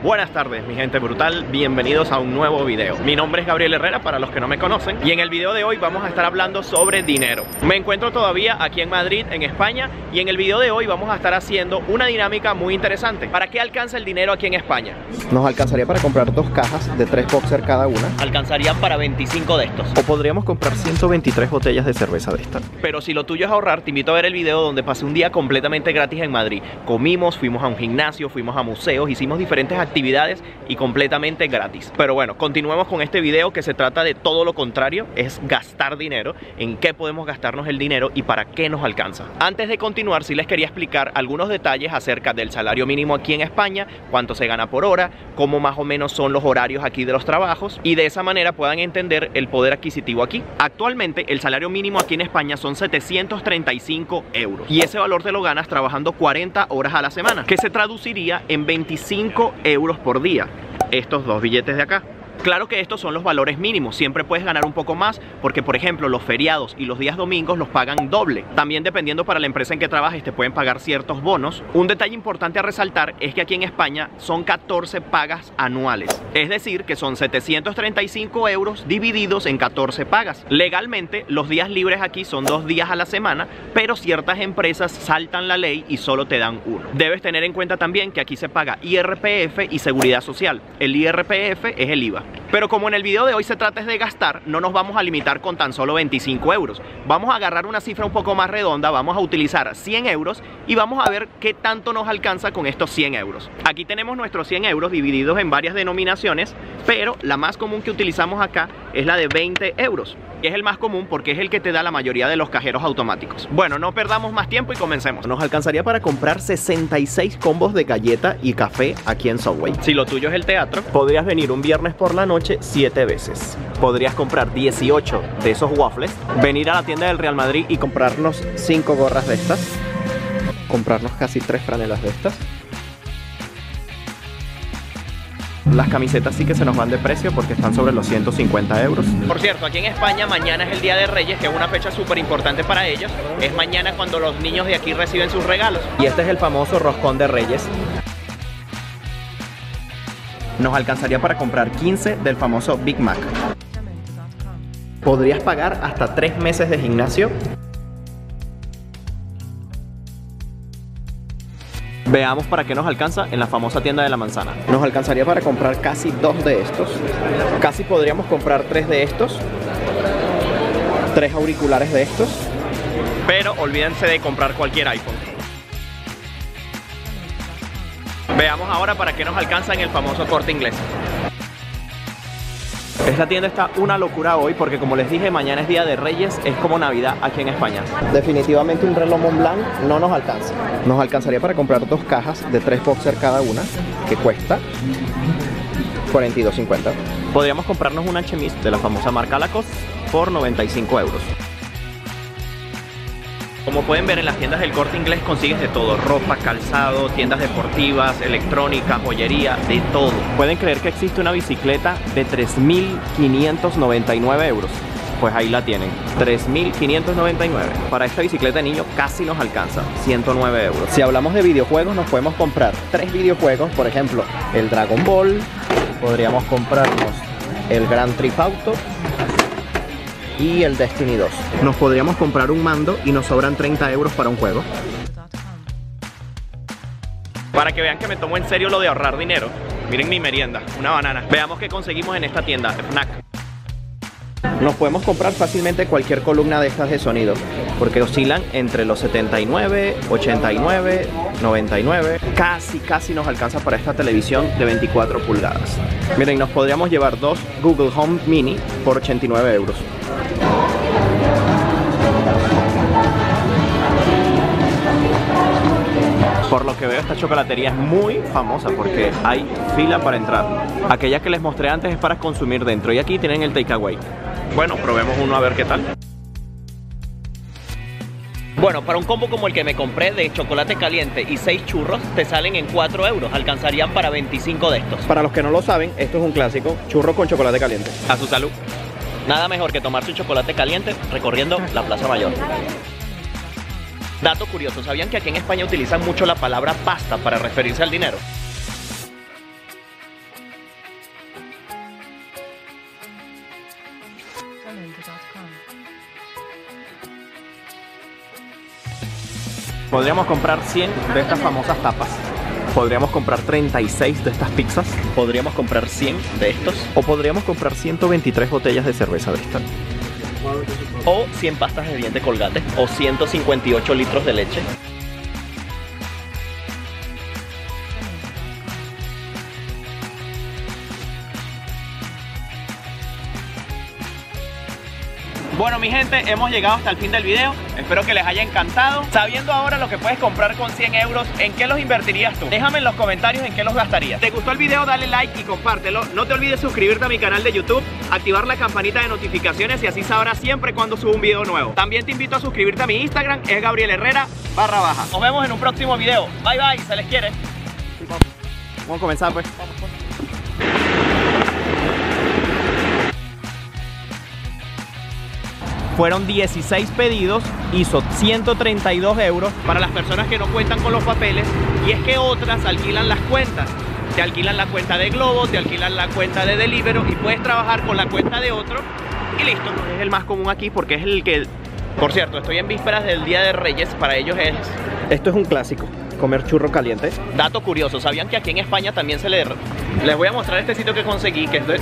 Buenas tardes mi gente brutal, bienvenidos a un nuevo video. Mi nombre es Gabriel Herrera para los que no me conocen y en el video de hoy vamos a estar hablando sobre dinero. Me encuentro todavía aquí en Madrid, en España, y en el video de hoy vamos a estar haciendo una dinámica muy interesante. ¿Para qué alcanza el dinero aquí en España? Nos alcanzaría para comprar 2 cajas de 3 boxer cada una. Alcanzarían para 25 de estos. O podríamos comprar 123 botellas de cerveza de esta. Pero si lo tuyo es ahorrar, te invito a ver el video donde pasé un día completamente gratis en Madrid. Comimos, fuimos a un gimnasio, fuimos a museos, hicimos diferentes actividades y completamente gratis. Pero bueno, continuemos con este video que se trata de todo lo contrario, es gastar dinero, en qué podemos gastarnos el dinero y para qué nos alcanza. Antes de continuar, sí les quería explicar algunos detalles acerca del salario mínimo aquí en España, cuánto se gana por hora, cómo más o menos son los horarios aquí de los trabajos y de esa manera puedan entender el poder adquisitivo aquí. Actualmente el salario mínimo aquí en España son 735 euros y ese valor te lo ganas trabajando 40 horas a la semana, que se traduciría en 25 euros por día. Estos dos billetes de acá. Claro que estos son los valores mínimos, siempre puedes ganar un poco más porque por ejemplo los feriados y los días domingos los pagan doble. También dependiendo para la empresa en que trabajes te pueden pagar ciertos bonos. Un detalle importante a resaltar es que aquí en España son 14 pagas anuales, es decir que son 735 euros divididos en 14 pagas. Legalmente los días libres aquí son 2 días a la semana, pero ciertas empresas saltan la ley y solo te dan uno. Debes tener en cuenta también que aquí se paga IRPF y Seguridad Social. El IRPF es el IVA. Pero como en el video de hoy se trata de gastar, no nos vamos a limitar con tan solo 25 euros. Vamos a agarrar una cifra un poco más redonda, vamos a utilizar 100 euros y vamos a ver qué tanto nos alcanza con estos 100 euros. Aquí tenemos nuestros 100 euros divididos en varias denominaciones, pero la más común que utilizamos acá es la de 20 euros. Es el más común porque es el que te da la mayoría de los cajeros automáticos. Bueno, no perdamos más tiempo y comencemos. Nos alcanzaría para comprar 66 combos de galleta y café aquí en Subway. Si lo tuyo es el teatro, podrías venir un viernes por la noche 7 veces. Podrías comprar 18 de esos waffles, venir a la tienda del Real Madrid y comprarnos 5 gorras de estas, comprarnos casi 3 franelas de estas. Las camisetas sí que se nos van de precio porque están sobre los 150 euros. Por cierto, aquí en España mañana es el Día de Reyes, que es una fecha súper importante para ellos. Es mañana cuando los niños de aquí reciben sus regalos. Y este es el famoso roscón de Reyes. Nos alcanzaría para comprar 15 del famoso Big Mac. Podrías pagar hasta 3 meses de gimnasio. Veamos para qué nos alcanza en la famosa tienda de la manzana. Nos alcanzaría para comprar casi 2 de estos. Casi podríamos comprar 3 de estos. 3 auriculares de estos. Pero olvídense de comprar cualquier iPhone. Veamos ahora para qué nos alcanza en el famoso Corte Inglés. Esta tienda está una locura hoy porque como les dije, mañana es Día de Reyes, es como Navidad aquí en España. Definitivamente un reloj Montblanc no nos alcanza. Nos alcanzaría para comprar 2 cajas de 3 boxer cada una, que cuesta 42,50. Podríamos comprarnos una chemise de la famosa marca Lacoste por 95 euros. Como pueden ver en las tiendas del Corte Inglés consigues de todo, ropa, calzado, tiendas deportivas, electrónica, joyería, de todo. ¿Pueden creer que existe una bicicleta de 3.599 euros? Pues ahí la tienen, 3.599. Para esta bicicleta de niño casi nos alcanza, 109 euros. Si hablamos de videojuegos, nos podemos comprar 3 videojuegos, por ejemplo, el Dragon Ball, podríamos comprarnos el Grand Theft Auto y el Destiny 2. Nos podríamos comprar un mando y nos sobran 30 euros para un juego. Para que vean que me tomo en serio lo de ahorrar dinero, miren mi merienda, una banana. Veamos qué conseguimos en esta tienda, Fnac. Nos podemos comprar fácilmente cualquier columna de estas de sonido, porque oscilan entre los 79, 89, 99. Casi nos alcanza para esta televisión de 24 pulgadas. Miren, nos podríamos llevar 2 Google Home Mini por 89 euros. Por lo que veo, esta chocolatería es muy famosa porque hay fila para entrar. Aquella que les mostré antes es para consumir dentro y aquí tienen el takeaway. Bueno, probemos uno a ver qué tal. Bueno, para un combo como el que me compré de chocolate caliente y 6 churros, te salen en 4 euros. Alcanzarían para 25 de estos. Para los que no lo saben, esto es un clásico, churro con chocolate caliente. A su salud. Nada mejor que tomar su chocolate caliente recorriendo la Plaza Mayor. Dato curioso, ¿sabían que aquí en España utilizan mucho la palabra pasta para referirse al dinero? Podríamos comprar 100 de estas famosas tapas. Podríamos comprar 36 de estas pizzas. Podríamos comprar 100 de estos. O podríamos comprar 123 botellas de cerveza de esta. O 100 pastas de diente Colgate. O 158 litros de leche. Bueno, mi gente, hemos llegado hasta el fin del video. Espero que les haya encantado. Sabiendo ahora lo que puedes comprar con 100 euros, ¿en qué los invertirías tú? Déjame en los comentarios en qué los gastarías. ¿Te gustó el video? Dale like y compártelo. No te olvides suscribirte a mi canal de YouTube, activar la campanita de notificaciones y así sabrás siempre cuando subo un video nuevo. También te invito a suscribirte a mi Instagram, es Gabriel Herrera _. Nos vemos en un próximo video. Bye bye, se les quiere. Vamos a comenzar pues. Fueron 16 pedidos, hizo 132 euros para las personas que no cuentan con los papeles. Y es que otras alquilan las cuentas. Te alquilan la cuenta de Globo, te alquilan la cuenta de Deliveroo y puedes trabajar con la cuenta de otro y listo. Es el más común aquí porque es el que... Por cierto, estoy en vísperas del Día de Reyes, para ellos es... Esto es un clásico, comer churro caliente. Dato curioso, ¿sabían que aquí en España también se le... Les voy a mostrar este sitio que conseguí, que es de...